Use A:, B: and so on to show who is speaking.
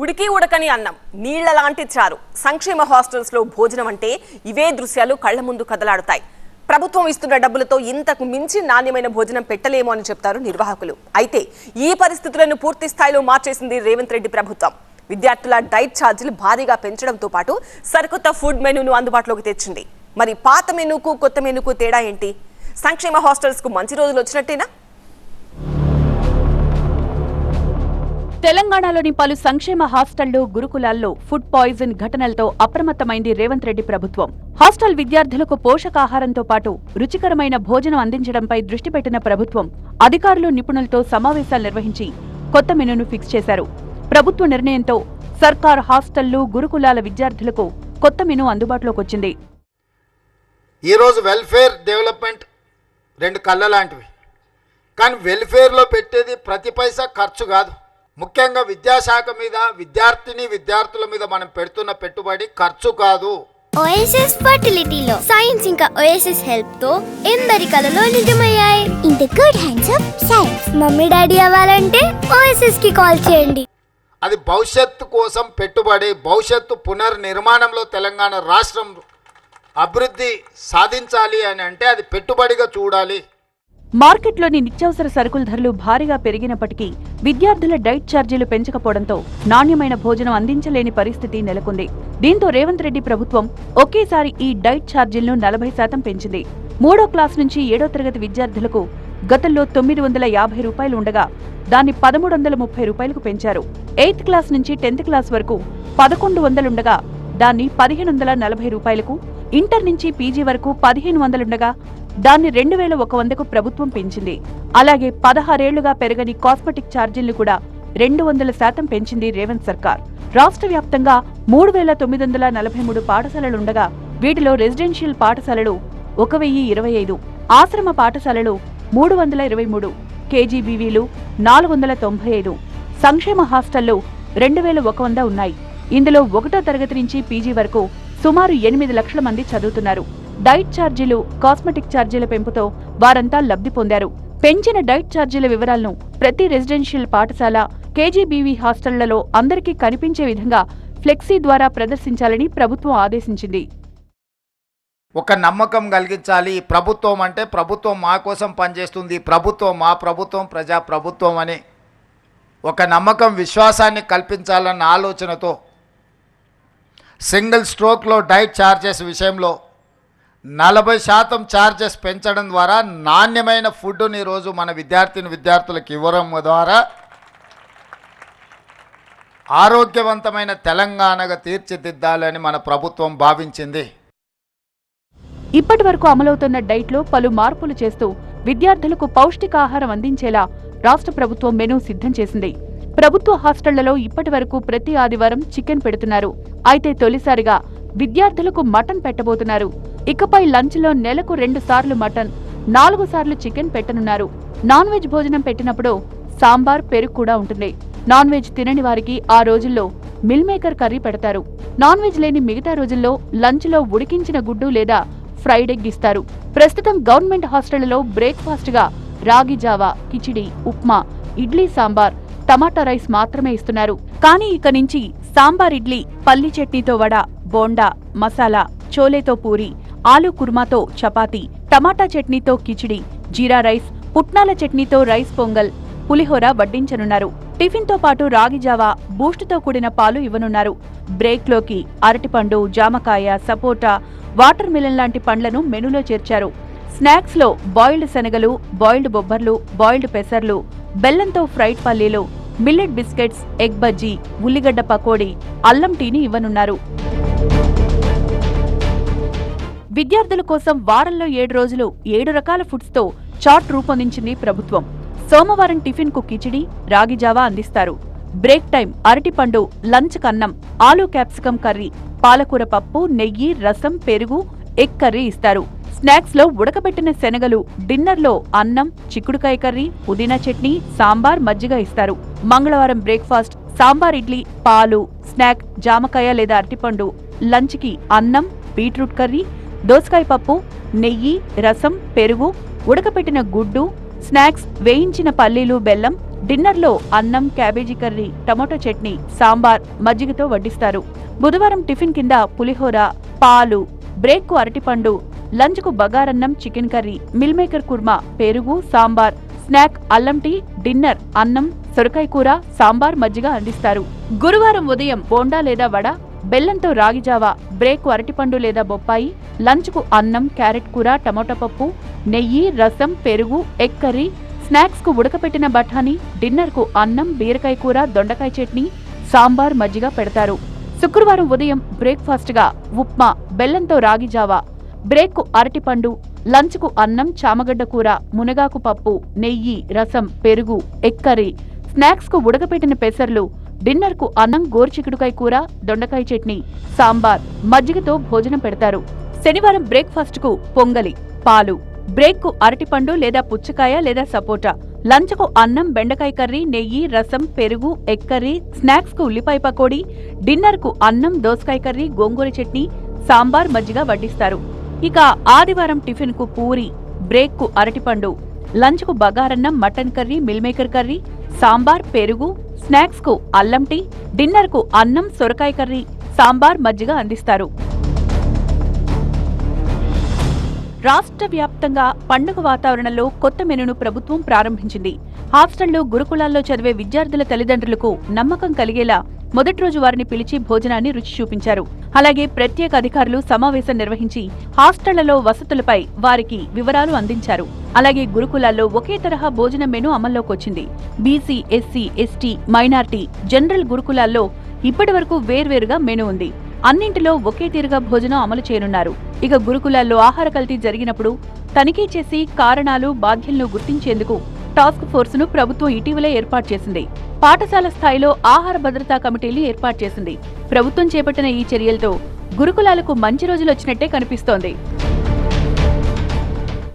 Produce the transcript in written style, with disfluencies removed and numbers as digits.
A: ఉడికి ఉడకని అన్నం, నీళ్ల లాంటి చారు, సంక్షేమ హాస్టల్స్ లో భోజనం అంటే ఇవే దృశ్యాలు కళ్ల ముందు కదలాడుతాయి. ప్రభుత్వం ఇస్తున్న డబ్బులతో ఇంతకు మించి నాణ్యమైన భోజనం పెట్టలేమో అని చెప్తారు నిర్వాహకులు. అయితే ఈ పరిస్థితులను పూర్తి స్థాయిలో మార్చేసింది రేవంత్ రెడ్డి ప్రభుత్వం. విద్యార్థుల డైట్ ఛార్జీలు భారీగా పెంచడంతో పాటు సరికొత్త ఫుడ్ మెనూను అందుబాటులోకి తెచ్చింది. మరి పాత మెనూకు కొత్త మెనూకు తేడా ఏంటి? సంక్షేమ హాస్టల్స్ కు మంచి రోజులు వచ్చినట్టేనా?
B: తెలంగాణలోని పలు సంక్షేమ హాస్టళ్లు, గురుకులాల్లో ఫుడ్ పాయిజన్ ఘటనలతో అప్రమత్తమైంది రేవంత్ రెడ్డి ప్రభుత్వం. హాస్టల్ విద్యార్థులకు పోషకాహారంతో పాటు రుచికరమైన భోజనం అందించడంపై దృష్టి పెట్టిన ప్రభుత్వం అధికారులు, నిపుణులతో సమావేశాలు నిర్వహించి కొత్త మెనూను ఫిక్స్ చేశారు. ప్రభుత్వ నిర్ణయంతో సర్కార్ హాస్టళ్లు, గురుకులాల విద్యార్థులకు కొత్త మెనూ అందుబాటులోకి వచ్చింది.
C: ఈరోజు వెల్ఫేర్, డెవలప్మెంట్ రెండు కళ్ళ లాంటివి. కానీ వెల్ఫేర్లో పెట్టేది ప్రతి పైసా ఖర్చు కాదు. ముఖ్యంగా విద్యాశాఖ మీద, విద్యార్థుల మీద మనం పెడుతున్న పెట్టుబడి ఖర్చు కాదు.
D: ఓఎస్ఎస్ ఫర్టిలిటీలో సైన్స్ ఇంకా ఓఎస్ఎస్ హెల్ప్ తో ఎందరి కలలు నిజమయ్యాయి. In the good hands of science. Mummy daddy అవ్వాలంటే ఓఎస్ఎస్ కి కాల్ చేయండి.
C: అది భవిష్యత్తు కోసం పెట్టుబడి. భవిష్యత్తు పునర్నిర్మాణంలో తెలంగాణ రాష్ట్రం అభివృద్ధి సాధించాలి అని అంటే అది పెట్టుబడిగా చూడాలి.
B: మార్కెట్లోని నిత్యావసర సరుకుల ధరలు భారీగా పెరిగినప్పటికీ విద్యార్థుల డైట్ ఛార్జీలు పెంచకపోవడంతో నాణ్యమైన భోజనం అందించలేని పరిస్థితి నెలకొంది. దీంతో రేవంత్ రెడ్డి ప్రభుత్వం ఒకేసారి ఈ డైట్ ఛార్జీలను 40% పెంచింది. 3వ క్లాస్ నుంచి 7వ తరగతి విద్యార్థులకు గతంలో 950 రూపాయలు ఉండగా దాన్ని 1330 రూపాయలకు పెంచారు. 8th క్లాస్ నుంచి 10th క్లాస్ వరకు 1100 ఉండగా దాన్ని 1540 రూపాయలకు, ఇంటర్ నుంచి పీజీ వరకు 1500 ఉండగా దాన్ని 2100కు ప్రభుత్వం పెంచింది. అలాగే 16 ఏళ్లుగా పెరగని కాస్మెటిక్ ఛార్జీలను కూడా 200% పెంచింది రేవంత్ సర్కార్. రాష్ట్ర వ్యాప్తంగా 3943 పాఠశాలలుండగా వీటిలో రెసిడెన్షియల్ పాఠశాలలు 1025, ఆశ్రమ పాఠశాలలు 323, కేజీబీవీలు 495, సంక్షేమ హాస్టళ్లు 2100 ఉన్నాయి. ఇందులో 1వ తరగతి నుంచి పీజీ వరకు సుమారు 8 లక్షల మంది చదువుతున్నారు. డైట్ ఛార్జీలు, కాస్మెటిక్ ఛార్జీల పెంపుతో వారంతా లబ్ధి పొందారు. పెంచిన డైట్ ఛార్జీల వివరాలను ప్రతి రెసిడెన్షియల్ పాఠశాల, కేజీబీవీ హాస్టళ్లలో అందరికీ కనిపించే విధంగా ఫ్లెక్సీ ద్వారా ప్రదర్శించాలని ప్రభుత్వం ఆదేశించింది.
C: ఒక నమ్మకం కలిగించాలి. ప్రభుత్వం అంటే ప్రభుత్వం మా కోసం పనిచేస్తుంది, ప్రభుత్వం మా ప్రభుత్వం, ప్రజా ప్రభుత్వం అని ఒక నమ్మకం, విశ్వాసాన్ని కల్పించాలన్న ఆలోచనతో సింగిల్ స్ట్రోక్లో డైట్ ఛార్జెస్ విషయంలో 40% ఛార్జెస్ పెంచడం ద్వారా నాణ్యమైన ఫుడ్ని ఈరోజు మన విద్యార్థులకు ఇవ్వడం ద్వారా ఆరోగ్యవంతమైన తెలంగాణగా తీర్చిదిద్దాలని మన ప్రభుత్వం భావించింది.
B: ఇప్పటి వరకు అమలవుతున్న డైట్లో పలు మార్పులు చేస్తూ విద్యార్థులకు పౌష్టికాహారం అందించేలా రాష్ట్ర ప్రభుత్వం మెనూ సిద్ధం చేసింది. ప్రభుత్వ హాస్టళ్లలో ఇప్పటి వరకు ప్రతి ఆదివారం చికెన్ పెడుతున్నారు. అయితే తొలిసారిగా విద్యార్థులకు మటన్ పెట్టబోతున్నారు. ఇకపై లంచ్లో నెలకు 2 సార్లు మటన్, 4 సార్లు చికెన్ పెట్టనున్నారు. నాన్ వెజ్ భోజనం పెట్టినప్పుడు సాంబార్, పెరుగు కూడా ఉంటుంది. నాన్ వెజ్ తినని వారికి ఆ రోజుల్లో మిల్ మేకర్ కర్రీ పెడతారు. నాన్ వెజ్ లేని మిగతా రోజుల్లో లంచ్లో ఉడికించిన గుడ్డు లేదా ఫ్రైడ్ ఎగ్ ఇస్తారు. ప్రస్తుతం గవర్నమెంట్ హాస్టళ్లలో బ్రేక్ఫాస్ట్ గా రాగి జావా, కిచిడి, ఉప్మా, ఇడ్లీ సాంబార్, టమాటా రైస్ మాత్రమే ఇస్తున్నారు. కానీ ఇక నుంచి సాంబార్ ఇడ్లీ, పల్లి చట్నీతో వడ, బోండా, మసాలా, చోలేతో పూరి, ఆలూ కుర్మాతో చపాతీ, టమాటా చట్నీతో కిచిడి, జీరా రైస్, పుట్నాల చట్నీతో రైస్ పొంగల్, పులిహోర వడ్డించనున్నారు. టిఫిన్తో పాటు రాగి జావా, బూస్టుతో కూడిన పాలు ఇవ్వనున్నారు. బ్రేక్లోకి అరటిపండు, జామకాయ, సపోటా, వాటర్ మిలన్ లాంటి పండ్లను మెనూలో చేర్చారు. స్నాక్స్లో బాయిల్డ్ శనగలు, బాయిల్డ్ బొబ్బర్లు, బాయిల్డ్ పెసర్లు, బెల్లంతో ఫ్రైడ్ పల్లీలు, మిల్లెట్ బిస్కెట్స్, ఎగ్ బజ్జీ, ఉల్లిగడ్డ పకోడీ, అల్లం టీని ఇవ్వనున్నారు. విద్యార్థుల కోసం వారంలో 7 రోజులు 7 రకాల ఫుడ్స్తో చార్ట్ రూపొందించింది ప్రభుత్వం. సోమవారం టిఫిన్ కు కిచిడి, రాగి జావా అందిస్తారు. బ్రేక్ టైం అరటిపండు, లంచ్ కన్నం, ఆలూ క్యాప్సికం కర్రీ, పాలకూర పప్పు, నెయ్యి, రసం, పెరుగు, ఎగ్ కర్రీ ఇస్తారు. స్నాక్స్ లో ఉడకబెట్టిన శనగలు, డిన్నర్లో అన్నం, చిక్కుడుకాయ కర్రీ, పుదీనా చట్నీ, సాంబార్, మజ్జిగ ఇస్తారు. మంగళవారం బ్రేక్ఫాస్ట్ సాంబార్ ఇడ్లీ, పాలు, స్నాక్ జామకాయ లేదా అరటిపండు, లంచ్ కి అన్నం, బీట్రూట్ కర్రీ, దోసకాయ పప్పు, నెయ్యి, రసం, పెరుగు, ఉడకపెట్టిన గుడ్డు, స్నాక్స్ వేయించిన పల్లీలు, బెల్లం, డిన్నర్లో అన్నం, cabbage curry, tomato chutney, sambar, మజ్జిగతో వడ్డిస్తారు. బుధవారం టిఫిన్ కింద పులిహోర, పాలు, బ్రేక్కు అరటిపండు, లంచ్కు బగారన్నం, chicken curry, meal maker kurma, పెరుగు, సాంబార్, స్నాక్ అల్లం టీ, డిన్నర్ అన్నం, సొరకాయ కూర, సాంబార్, మజ్జిగ అందిస్తారు. గురువారం ఉదయం బోండా లేదా వడ, బెల్లంతో రాగిజావా, బ్రేక్ అరటిపండు లేదా బొప్పాయి, లంచ్కు అన్నం, క్యారెట్ కూర, టమోటా పప్పు, నెయ్యి, రసం, పెరుగు, ఎగ్ కర్రీ, స్నాక్స్కు ఉడకపెట్టిన బఠానీ, డిన్నర్కు అన్నం, బీరకాయ కూర, దొండకాయ చట్నీ, సాంబార్, మజ్జిగ పెడతారు. శుక్రవారం ఉదయం బ్రేక్ఫాస్ట్గా ఉప్మా, బెల్లంతో రాగిజావా, బ్రేక్కు అరటిపండు, లంచ్కు అన్నం, చామగడ్డ కూర, మునగాకు పప్పు, నెయ్యి, రసం, పెరుగు, ఎగ్ కర్రీ, స్నాక్స్కు ఉడకపెట్టిన పెసర్లు, డిన్నర్కు అన్నం, గోరుచిక్కుడుకాయ కూర, దొండకాయ చట్నీ, సాంబార్, మజ్జిగతో భోజనం పెడతారు. శనివారం బ్రేక్ఫాస్ట్కు పొంగలి, పాలు, బ్రేక్కు అరటిపండు లేదా పుచ్చకాయ లేదా సపోటా, లంచ్కు అన్నం, బెండకాయ కర్రీ, నెయ్యి, రసం, పెరుగు, ఎగ్ కర్రీ, స్నాక్స్కు ఉల్లిపాయ పకోడీ, డిన్నర్కు అన్నం, దోసకాయ కర్రీ, గోంగూర చట్నీ, సాంబార్, మజ్జిగ వడ్డిస్తారు. ఇక ఆదివారం టిఫిన్కు పూరి, బ్రేక్కు అరటిపండు, లంచ్కు బగారన్నం, mutton curry, meal maker curry, sambar, పెరుగు, స్నాక్స్కు అల్లం టీ, డిన్నర్కు అన్నం, సొరకాయ కర్రీ, సాంబార్, మజ్జిగ అందిస్తారు. రాష్ట్ర వ్యాప్తంగా పండుగ వాతావరణంలో కొత్త మెనూను ప్రభుత్వం ప్రారంభించింది. హాస్టళ్లు, గురుకులాల్లో చదివే విద్యార్థుల తల్లిదండ్రులకు నమ్మకం కలిగేలా మొదటి రోజు వారిని పిలిచి భోజనాన్ని రుచి చూపించారు. అలాగే ప్రత్యేక అధికారులు సమావేశం నిర్వహించి హాస్టళ్లలో వసతులపై వారికి వివరాలు అందించారు. అలాగే గురుకులాల్లో ఒకే తరహా భోజనం మెనూ అమల్లోకొచ్చింది. BC, SC, ST, minority, general గురుకులాల్లో ఇప్పటివరకు వేర్వేరుగా మెనూ ఉంది. అన్నింటిలో ఒకే తీరుగా భోజనం అమలు చేయనున్నారు. ఇక గురుకులాల్లో ఆహార కల్తీ జరిగినప్పుడు తనిఖీ చేసి కారణాలు, బాధ్యులను గుర్తించేందుకు టాస్క్ ఫోర్సును ప్రభుత్వం ఇటీవలే ఏర్పాటు చేసింది. పాఠశాల స్థాయిలో ఆహార భద్రతా కమిటీలు ఏర్పాటు చేసింది. ప్రభుత్వం చేపట్టిన ఈ చర్యలతో గురుకులాలకు మంచి రోజులొచ్చినట్టే కనిపిస్తోంది.